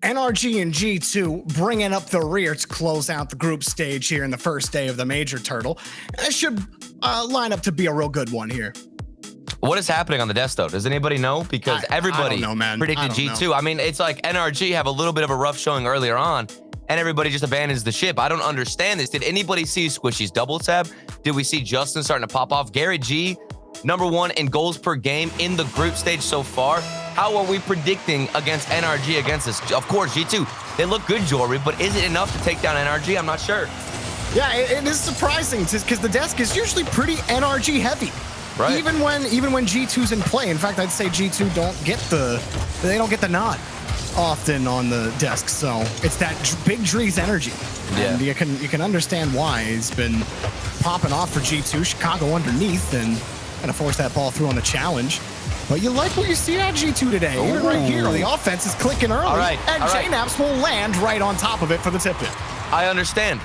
NRG and G2 bringing up the rear to close out the group stage here in the first day of the Major Turtle. And it should line up to be a real good one here. What is happening on the desk, though? Does anybody know? Because everybody predicted G2. I mean, it's like NRG have a little bit of a rough showing earlier on, and everybody just abandons the ship. I don't understand this. Did anybody see Squishy's double tap? Did we see Justin starting to pop off? Garrett G, #1 in goals per game in the group stage so far. How are we predicting against NRG against this? Of course, G2, they look good, Jory, but is it enough to take down NRG? I'm not sure. Yeah, it is surprising because the desk is usually pretty NRG heavy. Right. Even when G2's in play. In fact, I'd say G2 don't get the nod often on the desk. So it's that big Drees energy. Yeah. And you can understand why he's been popping off for G2. Chicago underneath and gonna force that ball through on the challenge. But you like what you see out of G2 today. Ooh. Even right here, the offense is clicking early. All right. JNaps will land right on top of it for the tip-in. I understand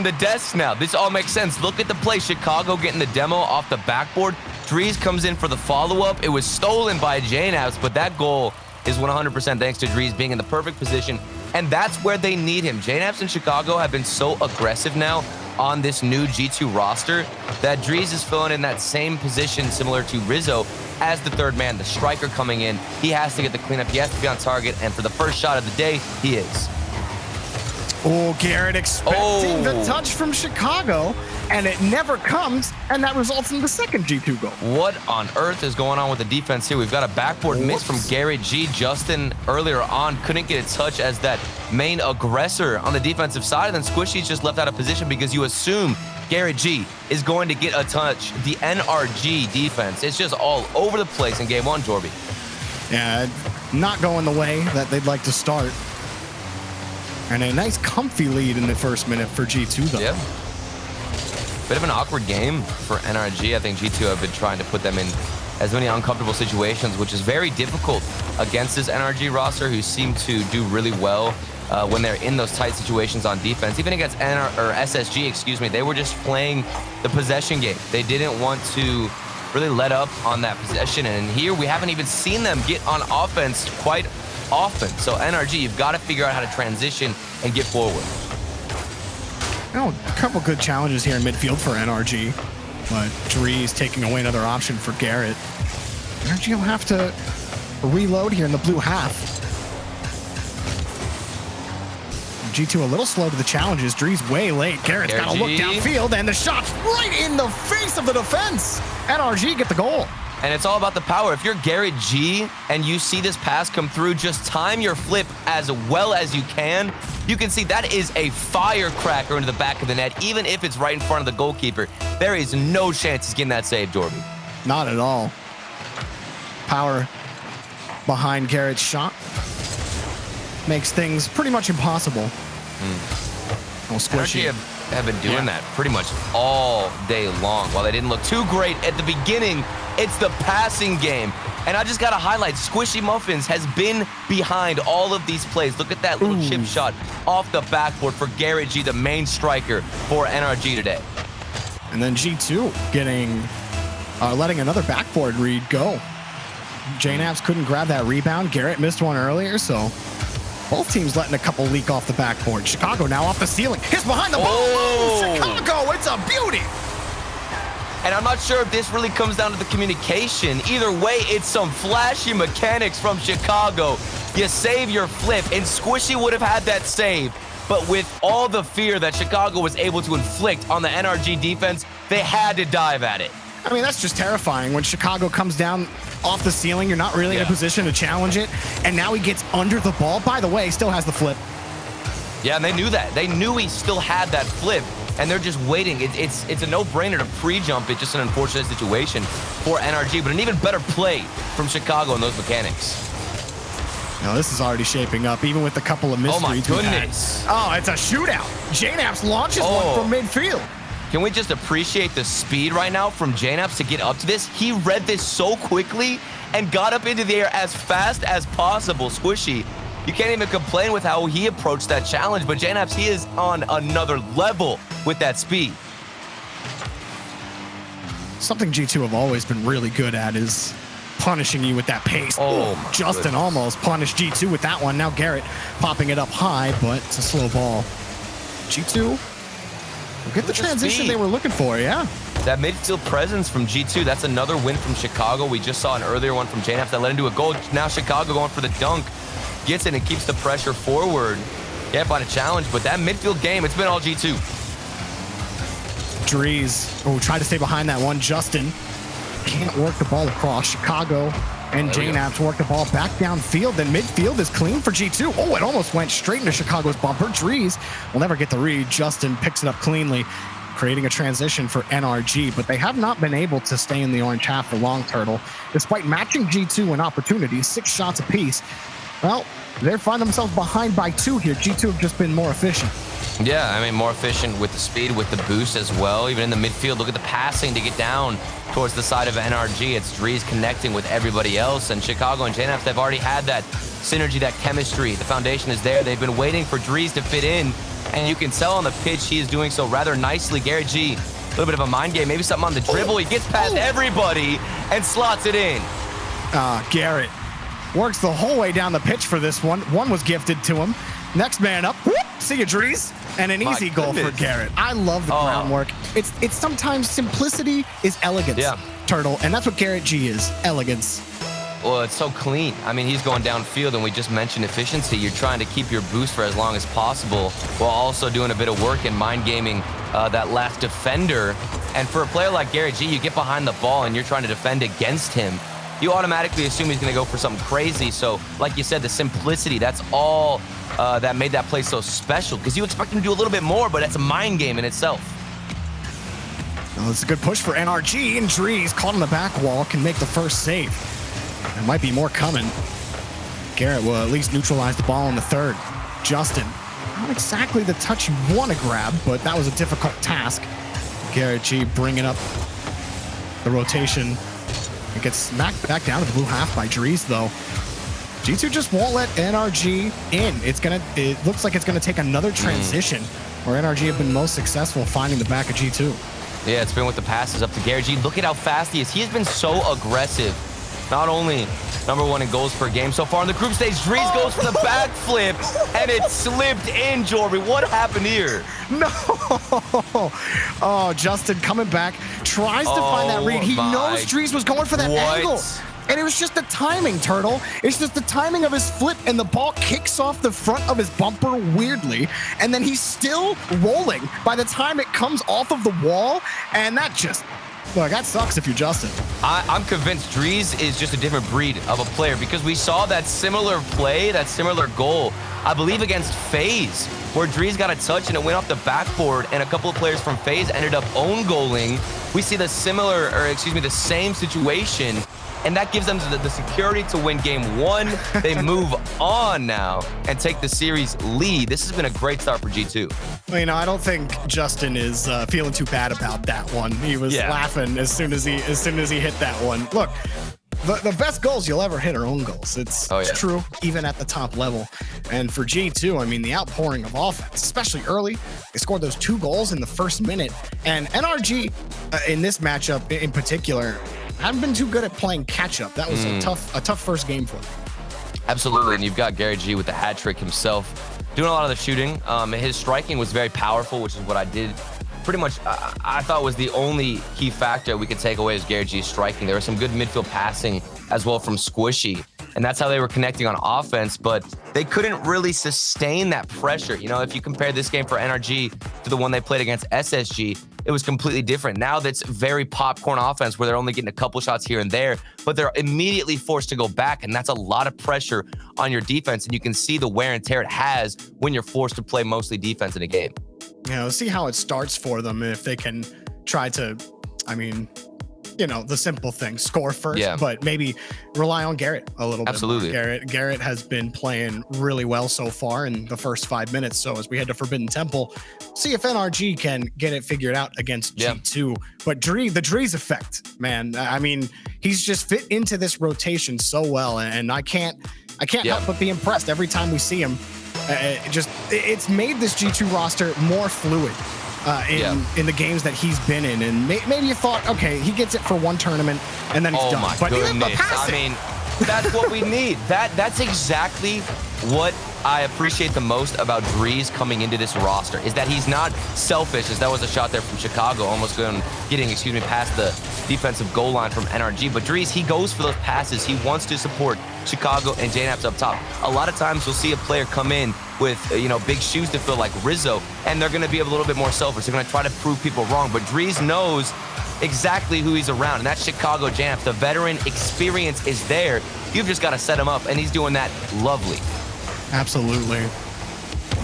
the desk now. This all makes sense. Look at the play. Chicago getting the demo off the backboard. Drees comes in for the follow-up. It was stolen by JNaps, but that goal is 100% thanks to Drees being in the perfect position, and that's where they need him. JNaps in Chicago have been so aggressive now on this new G2 roster that Drees is filling in that same position similar to Rizzo as the third man, the striker coming in. He has to get the cleanup. He has to be on target, and for the first shot of the day, he is. Oh, Garrett expecting the touch from Chicago, and it never comes, and that results in the second G2 goal. What on earth is going on with the defense here? We've got a backboard miss from Garrett G. Justin earlier on couldn't get a touch as that main aggressor on the defensive side, and then Squishy's just left out of position because you assume Garrett G is going to get a touch. The NRG defense, it's just all over the place in game one, Jorby. Yeah, not going the way that they'd like to start. And a nice comfy lead in the first minute for G2 though. Yeah. Bit of an awkward game for NRG. I think G2 have been trying to put them in as many uncomfortable situations, which is very difficult against this NRG roster who seem to do really well when they're in those tight situations on defense. Even against SSG, excuse me, they were just playing the possession game. They didn't want to really let up on that possession. And here we haven't even seen them get on offense quite often. So NRG, you've got to figure out how to transition and get forward. Oh, a couple good challenges here in midfield for NRG, but Drees taking away another option for Garrett. NRG will have to reload here in the blue half. G2 a little slow to the challenges. Drees way late. Garrett's got to look downfield, and the shot's right in the face of the defense. NRG get the goal. And it's all about the power. If you're Garrett G and you see this pass come through, just time your flip as well as you can. You can see that is a firecracker into the back of the net. Even if it's right in front of the goalkeeper, there is no chance he's getting that save, Jordan. Not at all. Power behind Garrett's shot makes things pretty much impossible. Oh, Squishy. Have been doing that pretty much all day long. While they didn't look too great at the beginning, it's the passing game. And I just got to highlight, Squishy Muffins has been behind all of these plays. Look at that little chip shot off the backboard for Garrett G, the main striker for NRG today. And then G2 getting, letting another backboard read go. JNaps couldn't grab that rebound. Garrett missed one earlier, so both teams letting a couple leak off the backboard. Chicago now off the ceiling. Hits behind the ball. Oh, Chicago, it's a beauty. And I'm not sure if this really comes down to the communication. Either way, it's some flashy mechanics from Chicago. You save your flip, and Squishy would have had that save. But with all the fear that Chicago was able to inflict on the NRG defense, they had to dive at it. I mean, that's just terrifying. When Chicago comes down off the ceiling, you're not really in a position to challenge it. And now he gets under the ball. By the way, still has the flip. Yeah, and they knew that. They knew he still had that flip, and they're just waiting. It's a no-brainer to pre-jump it. Just an unfortunate situation for NRG, but an even better play from Chicago in those mechanics. Now, this is already shaping up, even with a couple of mysteries. Oh, my goodness. Oh, it's a shootout. JNaps launches one from midfield. Can we just appreciate the speed right now from JNaps to get up to this? He read this so quickly and got up into the air as fast as possible. Squishy, you can't even complain with how he approached that challenge, but JNaps, he is on another level with that speed. Something G2 have always been really good at is punishing you with that pace. Oh, Justin goodness. almost punished G2 with that one. Now Garrett popping it up high, but it's a slow ball. G2 will get the transition they were looking for, yeah. That midfield presence from G2, that's another win from Chicago. We just saw an earlier one from JNF that led into a goal. Now Chicago going for the dunk. Gets it and keeps the pressure forward. Can't find a challenge, but that midfield game, it's been all G2. Drees, tried to stay behind that one. Justin can't work the ball across. Chicago and JNAPs work the ball back downfield. Then midfield is clean for G2. Oh, it almost went straight into Chicago's bumper. Drees will never get the read. Justin picks it up cleanly, creating a transition for NRG, but they have not been able to stay in the orange half for long, Turtle. Despite matching G2 in opportunities, 6 shots apiece, well, they find themselves behind by 2 here. G2 have just been more efficient. Yeah, I mean, more efficient with the speed, with the boost as well. Even in the midfield, look at the passing to get down towards the side of NRG. It's Drees connecting with everybody else, and Chicago and JNF, they've already had that synergy, that chemistry. The foundation is there. They've been waiting for Drees to fit in, and you can tell on the pitch he is doing so rather nicely. Garrett G, a little bit of a mind game, maybe something on the dribble. He gets past everybody and slots it in. Garrett works the whole way down the pitch for this one. One was gifted to him. Next man up. Whoop, see you, Drees. And an easy goal for Garrett. I love the groundwork. It's sometimes simplicity is elegance, Turtle, and that's what Garrett G is, elegance. Well, it's so clean. I mean, he's going downfield, and we just mentioned efficiency. You're trying to keep your boost for as long as possible while also doing a bit of work in mind gaming that last defender. And for a player like Garrett G, you get behind the ball and you're trying to defend against him. You automatically assume he's going to go for something crazy. So, like you said, the simplicity, that's all that made that play so special, because you expect him to do a little bit more, but that's a mind game in itself. Well, it's a good push for NRG, and Drees caught on the back wall, can make the first save. There might be more coming. Garrett will at least neutralize the ball in the third. Justin, not exactly the touch you want to grab, but that was a difficult task. Garrett G bringing up the rotation. It gets smacked back down to the blue half by Drees, though. G2 just won't let NRG in. It looks like it's gonna take another transition where NRG have been most successful finding the back of G2. Yeah, it's been with the passes up to Garrett G. Look at how fast he is. He has been so aggressive. Not only #1 in goals per game so far in the group stage, Drees goes for the backflip, and it slipped in, Jorby. What happened here? No! Oh, Justin coming back, tries to find that read. He knows Drees was going for that angle. And it was just the timing, Turtle. It's just the timing of his flip, and the ball kicks off the front of his bumper weirdly, and then he's still rolling by the time it comes off of the wall, and that just... Look, that sucks if you're Justin. I'm convinced Drees is just a different breed of a player, because we saw that similar play, that similar goal, I believe against FaZe, where Drees got a touch and it went off the backboard, and a couple of players from FaZe ended up own goaling. We see the same situation, and that gives them the security to win game 1. They move on now and take the series lead. This has been a great start for G2. Well, I don't think Justin is feeling too bad about that one. He was laughing as soon as he hit that one. Look, the best goals you'll ever hit are own goals. It's true, even at the top level. And for G2, the outpouring of offense, especially early, they scored those 2 goals in the first minute. And NRG, in this matchup in particular, haven't been too good at playing catch-up. That was a tough first game for them. Absolutely, and you've got Garrett G with the hat trick himself, doing a lot of the shooting. His striking was very powerful, which is what I did. Pretty much, I thought was the only key factor we could take away is Garrett G's striking. There was some good midfield passing as well from Squishy, and that's how they were connecting on offense, but they couldn't really sustain that pressure. If you compare this game for NRG to the one they played against SSG, it was completely different. Now that's very popcorn offense where they're only getting a couple shots here and there, but they're immediately forced to go back, and that's a lot of pressure on your defense, and you can see the wear and tear it has when you're forced to play mostly defense in a game. See how it starts for them if they can try to, the simple thing, score first, but maybe rely on Garrett a little bit. Absolutely. Garrett has been playing really well so far in the first 5 minutes. So as we head to Forbidden Temple, see if NRG can get it figured out against G2. But the Drees effect, man, he's just fit into this rotation so well, and I can't help but be impressed every time we see him. It's made this G2 roster more fluid. in the games that he's been in. And maybe you thought, okay, he gets it for one tournament and then he's done. My but goodness. I mean, that's what we need. That's exactly what I appreciate the most about Drees coming into this roster, is that he's not selfish, as that was a shot there from Chicago, almost getting past the defensive goal line from NRG. But Drees, he goes for those passes. He wants to support Chicago and JNAPS up top. A lot of times you'll see a player come in with, big shoes to fill like Rizzo, and they're going to be a little bit more selfish. They're going to try to prove people wrong. But Drees knows exactly who he's around, and that's Chicago JNAPS. The veteran experience is there. You've just got to set him up, and he's doing that lovely. Absolutely.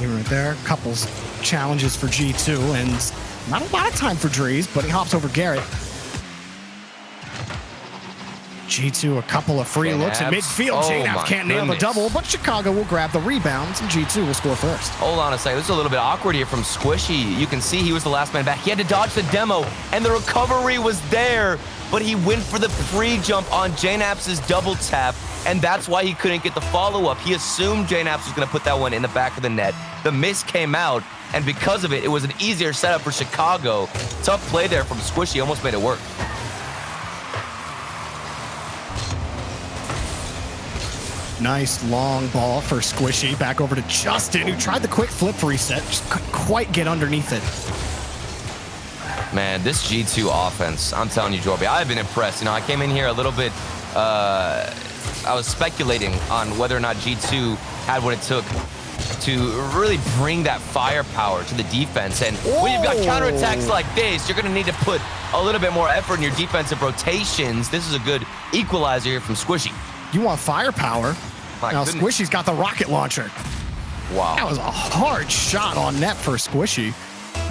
Even right there, couples challenges for G2, and not a lot of time for Drees, but he hops over Garrett. G2, a couple of free looks in midfield. JNAPS can't nail the double, but Chicago will grab the rebounds, and G2 will score first. Hold on a second. This is a little bit awkward here from Squishy. You can see he was the last man back. He had to dodge the demo, and the recovery was there, but he went for the pre-jump on JNAPS' double tap, and that's why he couldn't get the follow-up. He assumed JNAPS was going to put that one in the back of the net. The miss came out, and because of it, it was an easier setup for Chicago. Tough play there from Squishy. Almost made it work. Nice long ball for Squishy. Back over to Justin, who tried the quick flip reset. Just couldn't quite get underneath it. Man, this G2 offense, I'm telling you, Jorby, I've been impressed. I came in here a little bit, I was speculating on whether or not G2 had what it took to really bring that firepower to the defense. And when you've got counterattacks like this, you're going to need to put a little bit more effort in your defensive rotations. This is a good equalizer here from Squishy. You want firepower? Now Squishy's got the rocket launcher. Wow. That was a hard shot on net for Squishy.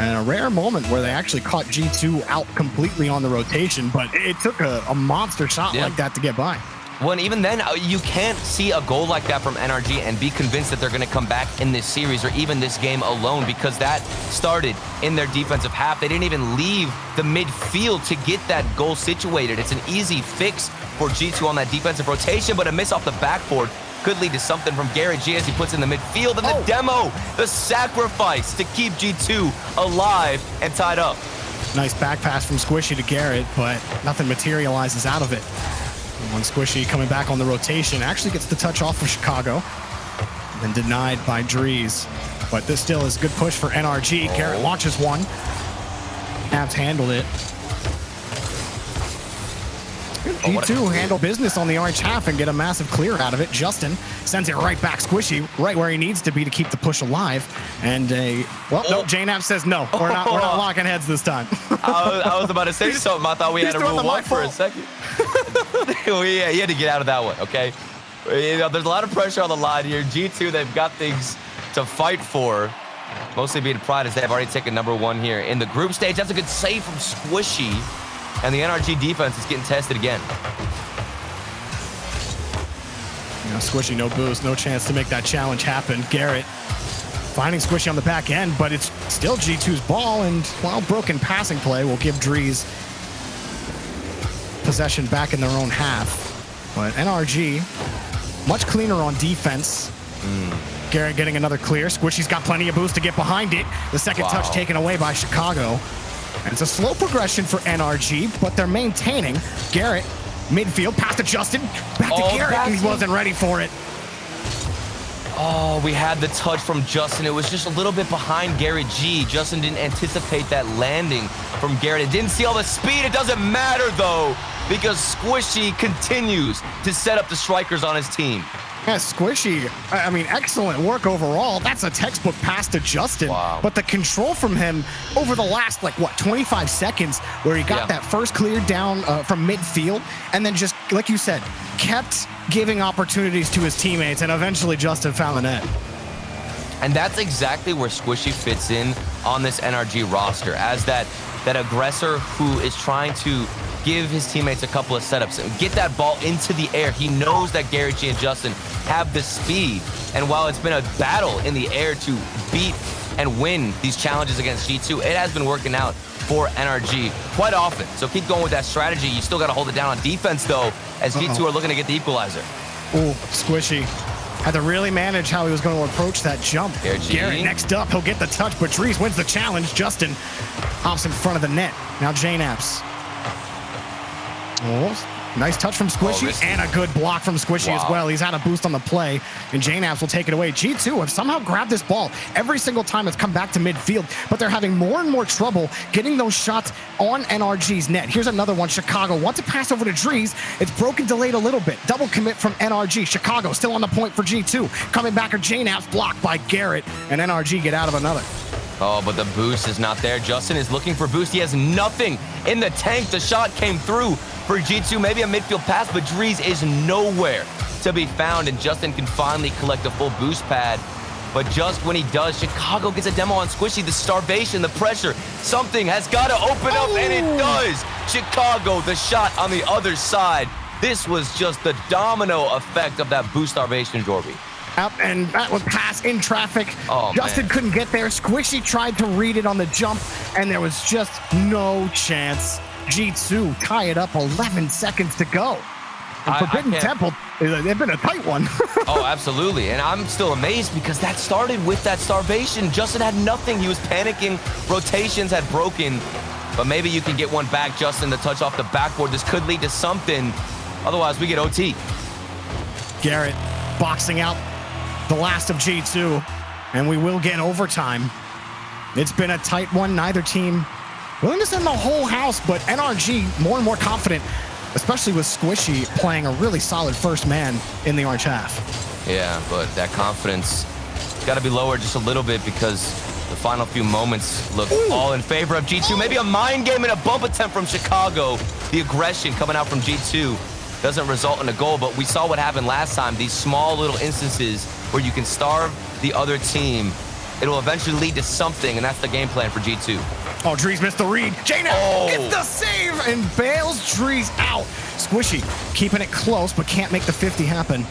And a rare moment where they actually caught G2 out completely on the rotation, but it took a monster shot like that to get by. Well, and even then, you can't see a goal like that from NRG and be convinced that they're going to come back in this series or even this game alone, because that started in their defensive half. They didn't even leave the midfield to get that goal situated. It's an easy fix for G2 on that defensive rotation, but a miss off the backboard could lead to something from Garrett G as he puts in the midfield. And the demo, the sacrifice to keep G2 alive and tied up. Nice back pass from Squishy to Garrett, but nothing materializes out of it. One Squishy coming back on the rotation actually gets the touch off for Chicago, and denied by Drees. But this still is a good push for NRG. Garrett launches one. Avs handled it. G2 handle business on the orange half and get a massive clear out of it. Justin sends it right back Squishy, right where he needs to be to keep the push alive. And no, JNAPS says no. We're not locking heads this time. I was about to say something. I thought we had a rule one for a second. Yeah, he had to get out of that one, okay? There's a lot of pressure on the line here. G2, they've got things to fight for. Mostly being pride as they have already taken number one here in the group stage. That's a good save from Squishy. And the NRG defense is getting tested again. Squishy, no boost, no chance to make that challenge happen. Garrett finding Squishy on the back end, but it's still G2's ball, and while broken passing play will give Drees possession back in their own half. But NRG, much cleaner on defense. Garrett getting another clear. Squishy's got plenty of boost to get behind it. The second touch taken away by Chicago. And it's a slow progression for NRG, but they're maintaining. Garrett, midfield, pass to Justin, back to Garrett, and he wasn't ready for it. Oh, we had the touch from Justin. It was just a little bit behind Garrett G. Justin didn't anticipate that landing from Garrett. It didn't see all the speed. It doesn't matter, though, because Squishy continues to set up the strikers on his team. Yeah, Squishy, I mean, excellent work overall. That's a textbook pass to Justin. Wow. But the control from him over the last, 25 seconds, where he got that first clear down from midfield, and then just, like you said, kept giving opportunities to his teammates, and eventually Justin found the net. And that's exactly where Squishy fits in on this NRG roster, as that aggressor who is trying to give his teammates a couple of setups and get that ball into the air. He knows that Garrett G and Justin have the speed, and while it's been a battle in the air to beat and win these challenges against G2, it has been working out for NRG quite often. So keep going with that strategy. You still got to hold it down on defense, though, as G2 are looking to get the equalizer. Ooh, Squishy Had to really manage how he was going to approach that jump. Garrett next up. He'll get the touch, but Dries wins the challenge. Justin hops in front of the net. Now Jnaps. Oh, nice touch from Squishy and a good block from Squishy as well. He's had a boost on the play, and Jnaps will take it away. G2 have somehow grabbed this ball every single time it's come back to midfield, but they're having more and more trouble getting those shots on NRG's net. Here's another one. Chicago wants to pass over to Dries. It's broken, delayed a little bit. Double commit from NRG. Chicago still on the point for G2. Coming back are Jnaps, blocked by Garrett, and NRG get out of another. Oh, but the boost is not there. Justin is looking for boost. He has nothing in the tank. The shot came through for G2, maybe a midfield pass, but Dries is nowhere to be found, and Justin can finally collect a full boost pad. But just when he does, Chicago gets a demo on Squishy. The starvation, the pressure, something has got to open up, and it does. Chicago, the shot on the other side. This was just the domino effect of that boost starvation, Jorby. Up, and that was pass in traffic. Justin couldn't get there. Squishy tried to read it on the jump, and there was just no chance. G2 tie it up, 11 seconds to go. And Forbidden Temple, they've been a tight one. Oh, absolutely. And I'm still amazed because that started with that starvation. Justin had nothing. He was panicking. Rotations had broken. But maybe you can get one back, Justin, to touch off the backboard. This could lead to something. Otherwise, we get OT. Garrett boxing out the last of G2, and we will get overtime. It's been a tight one. Neither team willing to send the whole house, but NRG more and more confident, especially with Squishy playing a really solid first man in the orange half. Yeah, but that confidence got to be lowered just a little bit because the final few moments look all in favor of G2. Maybe a mind game and a bump attempt from Chicago. The aggression coming out from G2 doesn't result in a goal, but we saw what happened last time. These small little instances where you can starve the other team, it'll eventually lead to something, and that's the game plan for G2. Oh, Dries missed the read. Jnaps gets the save and bails Dries out. Squishy keeping it close, but can't make the 50 happen.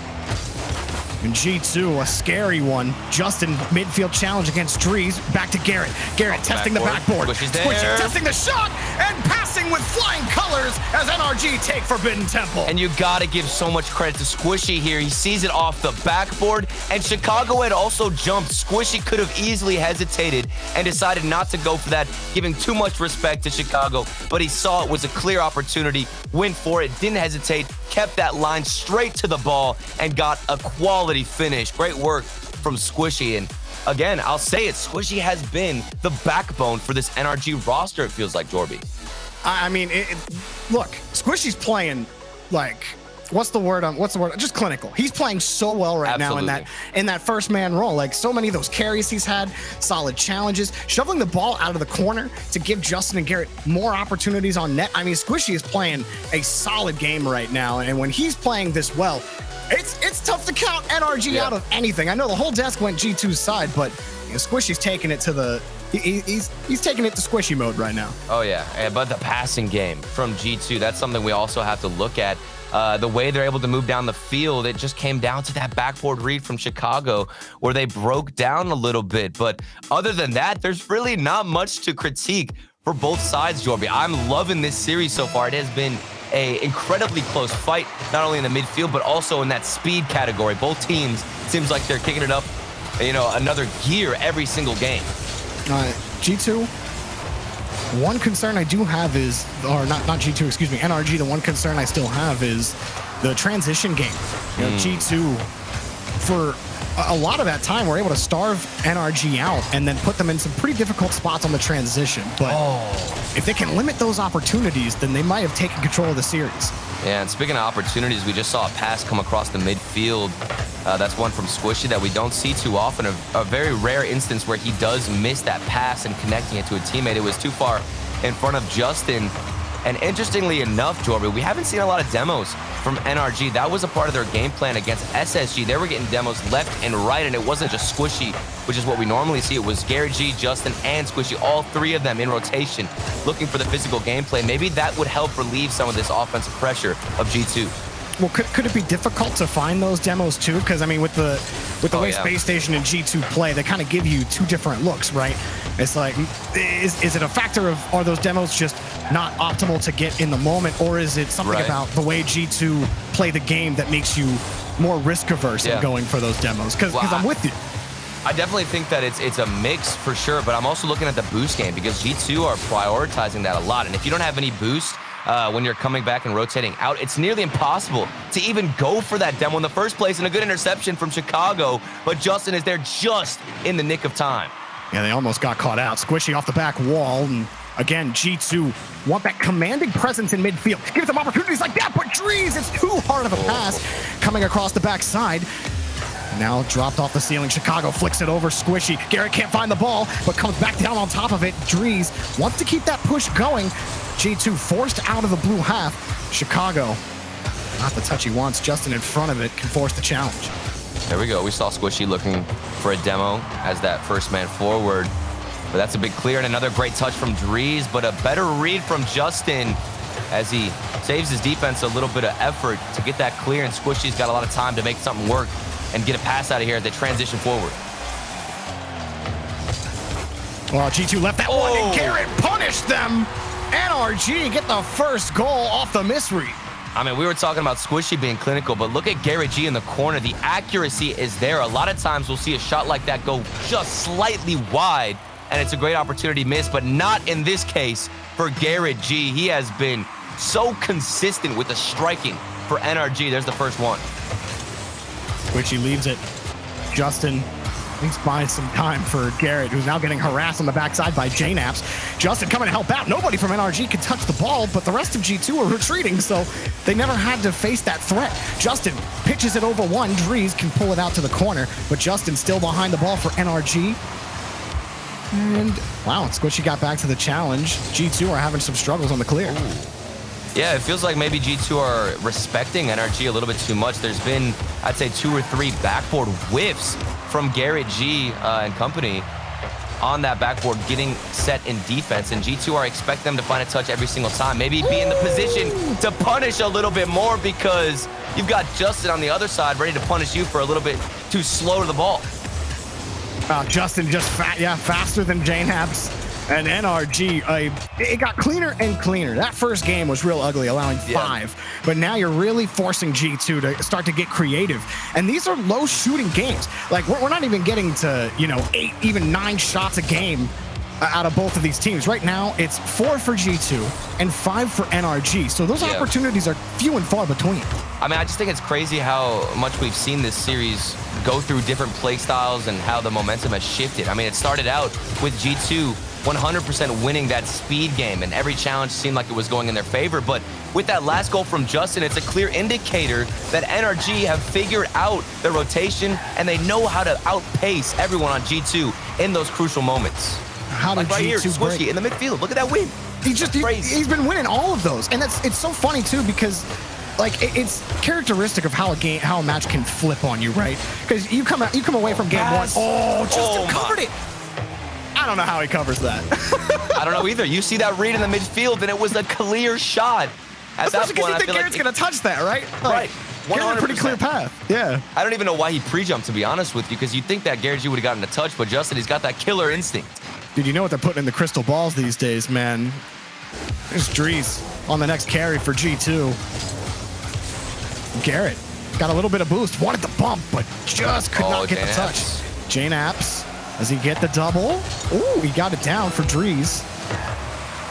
And G2, a scary one. Justin, midfield challenge against Dries. Back to Garrett. Garrett testing the backboard. Squishy testing the shot and passing with flying colors as NRG take Forbidden Temple. And you got to give so much credit to Squishy here. He sees it off the backboard, and Chicago had also jumped. Squishy could have easily hesitated and decided not to go for that, giving too much respect to Chicago, but he saw it was a clear opportunity, went for it, didn't hesitate, kept that line straight to the ball, and got a quality finish. Great work from Squishy. And again, I'll say it, Squishy has been the backbone for this NRG roster, it feels like, Jorby. I mean, look, Squishy's playing like, what's the word? Just clinical. He's playing so well right now in that first man role. Like, so many of those carries he's had, solid challenges, shoveling the ball out of the corner to give Justin and Garrett more opportunities on net. I mean, Squishy is playing a solid game right now, and when he's playing this well, it's tough to count NRG out of anything. I know the whole desk went G2's side, but Squishy's taking it to he's taking it to Squishy mode right now. Oh yeah, but the passing game from G2, that's something we also have to look at. The way they're able to move down the field, it just came down to that backboard read from Chicago where they broke down a little bit. But other than that, there's really not much to critique for both sides, Jorby. I'm loving this series so far. It has been an incredibly close fight, not only in the midfield, but also in that speed category. Both teams, seems like they're kicking it up, another gear every single game. G2, one concern I do have is, or not G2, excuse me, NRG, the one concern I still have is the transition game. G2, for a lot of that time, we're able to starve NRG out and then put them in some pretty difficult spots on the transition. But if they can limit those opportunities, then they might have taken control of the series. Yeah, and speaking of opportunities, we just saw a pass come across the midfield. That's one from Squishy that we don't see too often. A very rare instance where he does miss that pass and connecting it to a teammate. It was too far in front of Justin. And interestingly enough, Jorby, we haven't seen a lot of demos from NRG. That was a part of their game plan against SSG. They were getting demos left and right, and it wasn't just Squishy, which is what we normally see. It was Gary G, Justin, and Squishy, all three of them in rotation, looking for the physical gameplay. Maybe that would help relieve some of this offensive pressure of G2. Well, could it be difficult to find those demos too? Because I mean, with the way Space Station and G2 play, they kind of give you two different looks, right? It's like, is it a factor of, are those demos just not optimal to get in the moment, or is it something about the way G2 play the game that makes you more risk averse in going for those demos, because I'm with you. I definitely think that it's a mix for sure, but I'm also looking at the boost game because G2 are prioritizing that a lot. And if you don't have any boost when you're coming back and rotating out, it's nearly impossible to even go for that demo in the first place. And a good interception from Chicago, but Justin is there just in the nick of time. Yeah, they almost got caught out. Squishy off the back wall. And again, G2 want that commanding presence in midfield. Give them opportunities like that, but Drees, it's too hard of a pass coming across the backside. Now dropped off the ceiling. Chicago flicks it over. Squishy. Garrett can't find the ball, but comes back down on top of it. Drees wants to keep that push going. G2 forced out of the blue half. Chicago, not the touch he wants. Justin in front of it can force the challenge. There we go. We saw Squishy looking for a demo as that first man forward. But that's a big clear and another great touch from Drees, but a better read from Justin as he saves his defense a little bit of effort to get that clear, and Squishy's got a lot of time to make something work and get a pass out of here as they transition forward. Well, G2 left that one, and Garrett punished them. NRG get the first goal off the misread. I mean, we were talking about Squishy being clinical, but look at Garrett G in the corner. The accuracy is there. A lot of times we'll see a shot like that go just slightly wide, and it's a great opportunity miss, but not in this case for Garrett G. He has been so consistent with the striking for NRG. There's the first one. Squishy leaves it. Justin, he's buying some time for Garrett, who's now getting harassed on the backside by JNaps. Justin coming to help out. Nobody from NRG can touch the ball, but the rest of G2 are retreating, so they never had to face that threat. Justin pitches it over one. Drees can pull it out to the corner, but Justin still behind the ball for NRG. And wow, Squishy got back to the challenge. G2 are having some struggles on the clear. Yeah, it feels like maybe G2 are respecting NRG a little bit too much. There's been, I'd say, 2 or 3 backboard whiffs from Garrett G and company on that backboard getting set in defense, and G2 are expecting them to find a touch every single time. Maybe be in the position to punish a little bit more because you've got Justin on the other side ready to punish you for a little bit too slow to the ball. Justin just faster than JNaps. And NRG, it got cleaner and cleaner. That first game was real ugly, allowing 5. But now you're really forcing G2 to start to get creative. And these are low shooting games. Like, we're not even getting to, 8, even 9 shots a game out of both of these teams. Right now, it's 4 for G2 and 5 for NRG. So those opportunities are few and far between. I mean, I just think it's crazy how much we've seen this series go through different play styles and how the momentum has shifted. I mean, it started out with G2 100% winning that speed game, and every challenge seemed like it was going in their favor. But with that last goal from Justin, it's a clear indicator that NRG have figured out their rotation and they know how to outpace everyone on G2 in those crucial moments. How did right G2 here, Squishy in the midfield. Look at that win. He's been winning all of those, and it's so funny too because it's characteristic of how a match can flip on you, right? Because you come away from game 1. Justin covered it. I don't know how he covers that. I don't know either. You see that read in the midfield, and it was a clear shot. At that point, you think Garrett's going to touch that, right? Right. 100%. A pretty clear path. Yeah. I don't even know why he pre-jumped, to be honest with you, because you'd think that Garrett G would have gotten a touch, but Justin, he's got that killer instinct. Dude, you know what they're putting in the crystal balls these days, man. There's Drees on the next carry for G2. Garrett got a little bit of boost, wanted the bump, but just could not get the touch. JNaps. Does he get the double? Ooh, he got it down for Drees.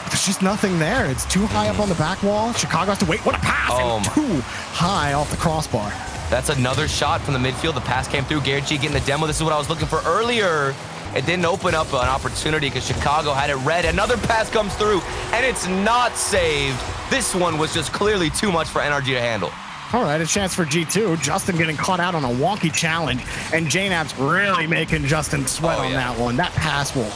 There's just nothing there. It's too high up on the back wall. Chicago has to wait. What a pass! And too high off the crossbar. That's another shot from the midfield. The pass came through. Garrett G getting the demo. This is what I was looking for earlier. It didn't open up an opportunity because Chicago had it red. Another pass comes through, and it's not saved. This one was just clearly too much for NRG to handle. All right, a chance for G2. Justin getting caught out on a wonky challenge, and JNaps really making Justin sweat on that one. That pass will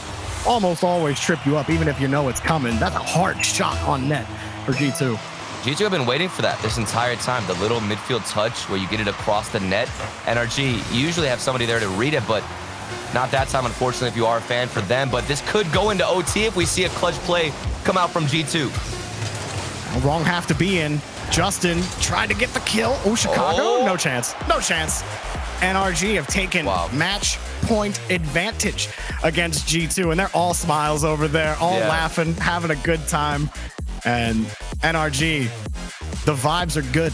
almost always trip you up, even if you know it's coming. That's a hard shot on net for G2. G2 have been waiting for that this entire time. The little midfield touch where you get it across the net. NRG usually have somebody there to read it, but not that time, unfortunately, if you are a fan for them. But this could go into OT if we see a clutch play come out from G2. Wrong half to be in. Justin tried to get the kill. Oh, Chicago? No chance. No chance. NRG have taken match point advantage against G2, and they're all smiles over there, all laughing, having a good time. And NRG, the vibes are good.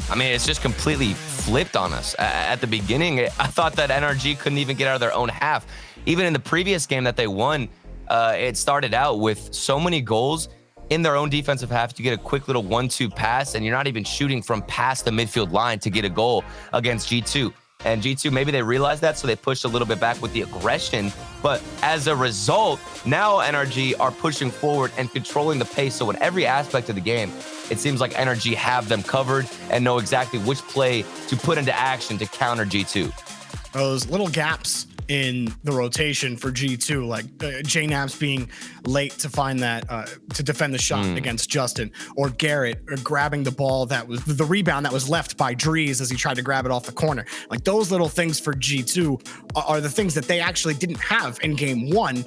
I mean, it's just completely flipped on us. At the beginning, I thought that NRG couldn't even get out of their own half. Even in the previous game that they won, it started out with so many goals in their own defensive half. You get a quick little 1-2 pass, and you're not even shooting from past the midfield line to get a goal against G2. And G2, maybe they realized that, so they pushed a little bit back with the aggression. But as a result, now NRG are pushing forward and controlling the pace. So in every aspect of the game, it seems like NRG have them covered and know exactly which play to put into action to counter G2. Those little gaps in the rotation for G2, like JNABS being late to find that, to defend the shot against Justin, or Garrett grabbing the ball that was the rebound that was left by Drees as he tried to grab it off the corner. Like those little things for G2 are the things that they actually didn't have in game one,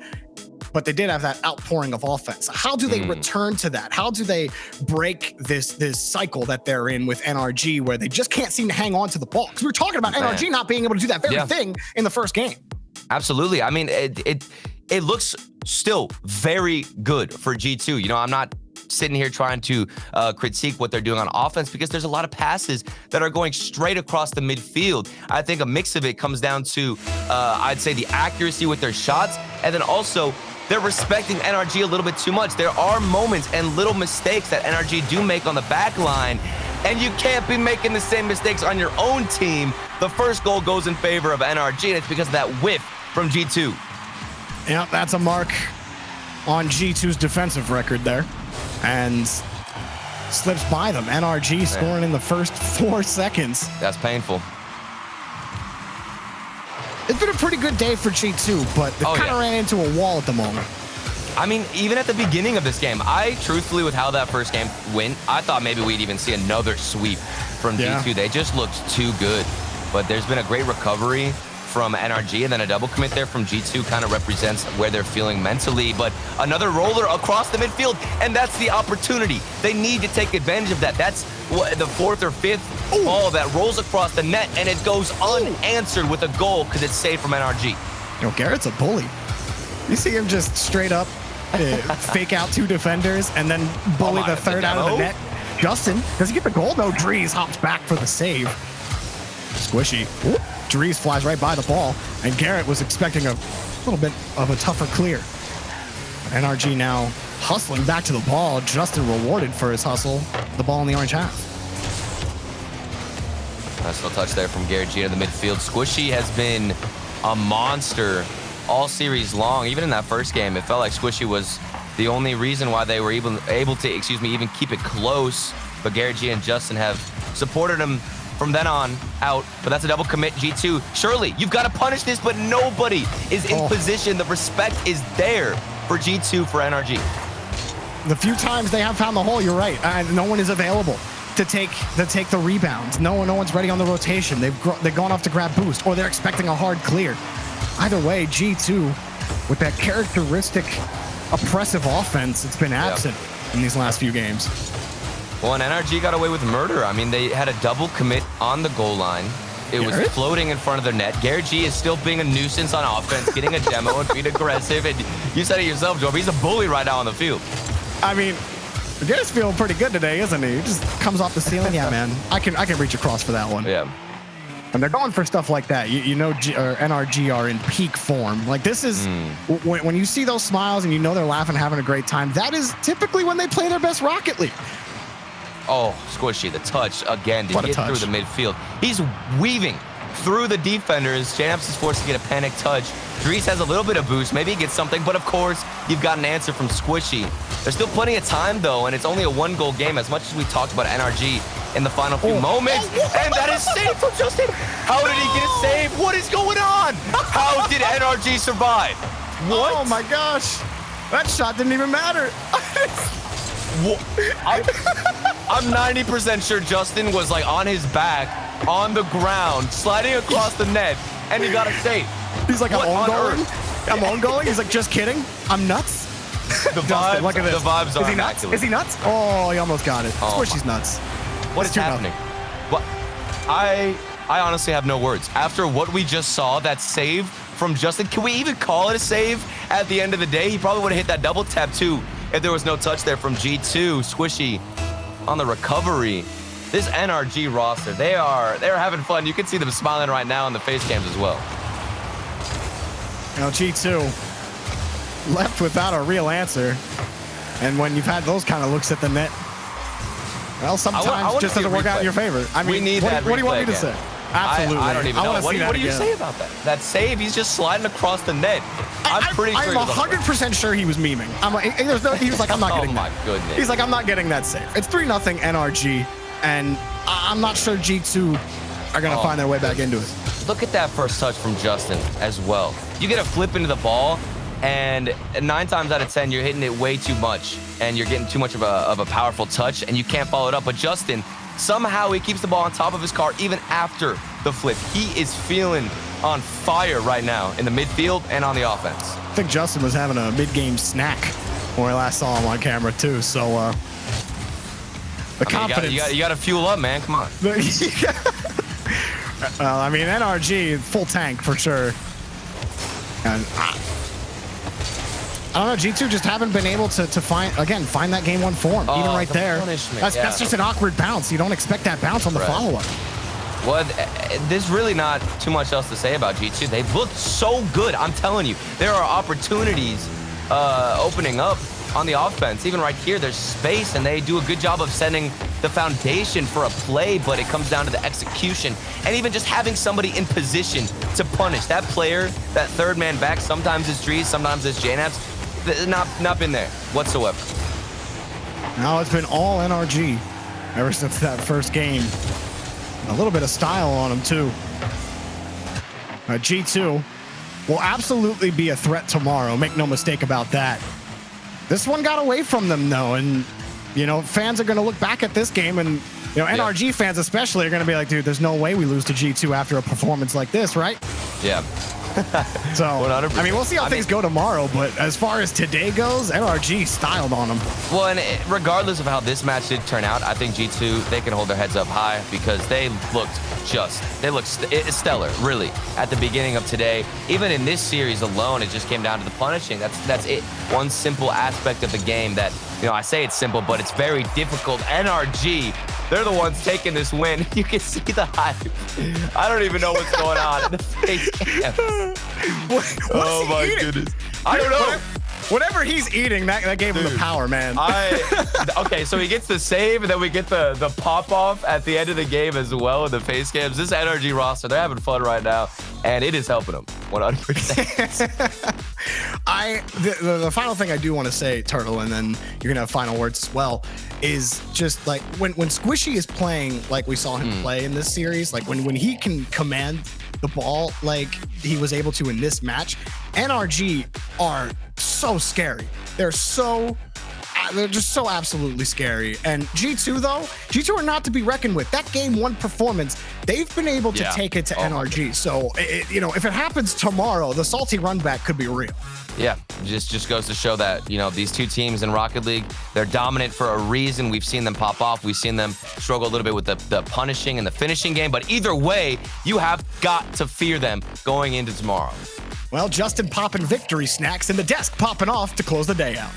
but they did have that outpouring of offense. How do they return to that? How do they break this cycle that they're in with NRG where they just can't seem to hang on to the ball? Because we were talking about NRG not being able to do that very thing in the first game. Absolutely. I mean, it looks still very good for G2. You know, I'm not sitting here trying to critique what they're doing on offense, because there's a lot of passes that are going straight across the midfield. I think a mix of it comes down to, I'd say, the accuracy with their shots, and then also they're respecting NRG a little bit too much. There are moments and little mistakes that NRG do make on the back line, and you can't be making the same mistakes on your own team. The first goal goes in favor of NRG, and it's because of that whiff from G2. Yeah, that's a mark on G2's defensive record there, and slips by them. NRG scoring in the first 4 seconds. That's painful. It's been a pretty good day for G2, but they kind of ran into a wall at the moment. I mean, even at the beginning of this game, I truthfully, with how that first game went, I thought maybe we'd even see another sweep from G2. They just looked too good. But there's been a great recovery from NRG, and then a double commit there from G2 kind of represents where they're feeling mentally. But another roller across the midfield, and that's the opportunity. They need to take advantage of that. That's what, the fourth or fifth ball that rolls across the net, and it goes unanswered with a goal because it's saved from NRG. You know, Garrett's a bully. You see him just straight up fake out 2 defenders and then bully the third out of the net. Justin, does he get the goal? No, Drees hops back for the save. Squishy. Drees flies right by the ball, and Garrett was expecting a little bit of a tougher clear. NRG now hustling back to the ball. Justin rewarded for his hustle. The ball in the orange half. Nice little touch there from Garrett G in the midfield. Squishy has been a monster all series long. Even in that first game, it felt like Squishy was the only reason why they were able to, even keep it close. But Garrett G and Justin have supported him from then on out. But that's a double commit, G2. Surely, you've got to punish this, but nobody is in position. The respect is there for G2 for NRG. The few times they have found the hole, you're right. No one is available to take the rebounds. No one's ready on the rotation. They've gone off to grab boost, or they're expecting a hard clear. Either way, G2, with that characteristic oppressive offense, it's been absent in these last few games. Well, and NRG got away with murder. I mean, they had a double commit on the goal line. It was floating in front of their net. Garrett G is still being a nuisance on offense, getting a demo and being aggressive. And you said it yourself, Joe, he's a bully right now on the field. I mean, Garrett's feeling pretty good today, isn't he? He just comes off the ceiling. Yeah, man, I can reach across for that one. Yeah. And they're going for stuff like that. You know, NRG are in peak form. Like, this is when you see those smiles and you know they're laughing, having a great time. That is typically when they play their best Rocket League. Oh, Squishy, the touch again to get through the midfield. He's weaving through the defenders. JNABS is forced to get a panic touch. Drees has a little bit of boost. Maybe he gets something, but of course, you've got an answer from Squishy. There's still plenty of time, though, and it's only a 1-goal game, as much as we talked about NRG in the final few moments. And that is saved from Justin. How did he get a save? What is going on? How did NRG survive? What? Oh, my gosh. That shot didn't even matter. I'm 90% sure Justin was like on his back, on the ground, sliding across the net, and he got a save. He's like, I'm on going. He's like, just kidding. I'm nuts. The vibes, look at this. The vibes are immaculate. Is he nuts? Oh, he almost got it. Squishy's nuts. What is happening? What? I honestly have no words. After what we just saw, that save from Justin, can we even call it a save at the end of the day? He probably would have hit that double tap too if there was no touch there from G2. Squishy on the recovery. This NRG roster, they're having fun. You can see them smiling right now in the face cams as well. You know, G2 left without a real answer. And when you've had those kind of looks at the net, well, sometimes just doesn't work out in your favor. I mean, we need what do you want me to say? Absolutely. I don't even know. What do you say about that? That save, he's just sliding across the net. I'm pretty sure. I'm 100% sure he was memeing. He was like, I'm not getting that. Oh my goodness. He's like, I'm not getting that save. It's 3-0 NRG, and I'm not sure G2 are going to find their way back into it. Look at that first touch from Justin as well. You get a flip into the ball, and 9 times out of 10, you're hitting it way too much, and you're getting too much of a powerful touch, and you can't follow it up. But Justin, somehow he keeps the ball on top of his car even after the flip. He is feeling on fire right now in the midfield and on the offense. I think Justin was having a mid-game snack when I last saw him on camera too. So the confidence. You got to fuel up, man. Come on. Well, I mean, NRG full tank for sure. And I don't know, G2 just haven't been able to find that game one form, even right there. That's just an awkward bounce. You don't expect that bounce on the follow-up. Well, there's really not too much else to say about G2. They've looked so good. I'm telling you, there are opportunities opening up on the offense. Even right here, there's space, and they do a good job of setting the foundation for a play, but it comes down to the execution. And even just having somebody in position to punish. That player, that third man back, sometimes it's Drees, sometimes it's JNAPS, not been there whatsoever. Now it's been all NRG ever since that first game. A little bit of style on him too. G2 will absolutely be a threat tomorrow. Make no mistake about that. This one got away from them though, and you know, fans are going to look back at this game, and you know, NRG fans especially are going to be like, dude, there's no way we lose to G2 after a performance like this, right? Yeah. So 100%. I mean, we'll see how things go tomorrow, but as far as today goes, NRG styled on them. Well, and regardless of how this match did turn out, I think G2, they can hold their heads up high because they looked stellar, really, at the beginning of today. Even in this series alone, it just came down to the punishing. That's it. One simple aspect of the game that, you know, I say it's simple, but it's very difficult. NRG, they're the ones taking this win. You can see the hype. I don't even know what's going on in the face cam. Oh my goodness. I don't know. Whatever he's eating, that gave him the power, man. Okay, so he gets the save, and then we get the pop-off at the end of the game as well with the face cams. This NRG roster, they're having fun right now, and it is helping them 100%. The final thing I do want to say, Turtle, and then you're going to have final words as well, is just like when Squishy is playing like we saw him play in this series, like when he can command the ball like he was able to in this match, NRG are so scary. They're just so absolutely scary. And G2 though, G2 are not to be reckoned with. That game one performance, they've been able to take it to NRG. So you know, if it happens tomorrow, the salty run back could be real. Yeah, just goes to show that, you know, these two teams in Rocket League, they're dominant for a reason. We've seen them pop off. We've seen them struggle a little bit with the punishing and the finishing game. But either way, you have got to fear them going into tomorrow. Well, Justin popping victory snacks and the desk popping off to close the day out.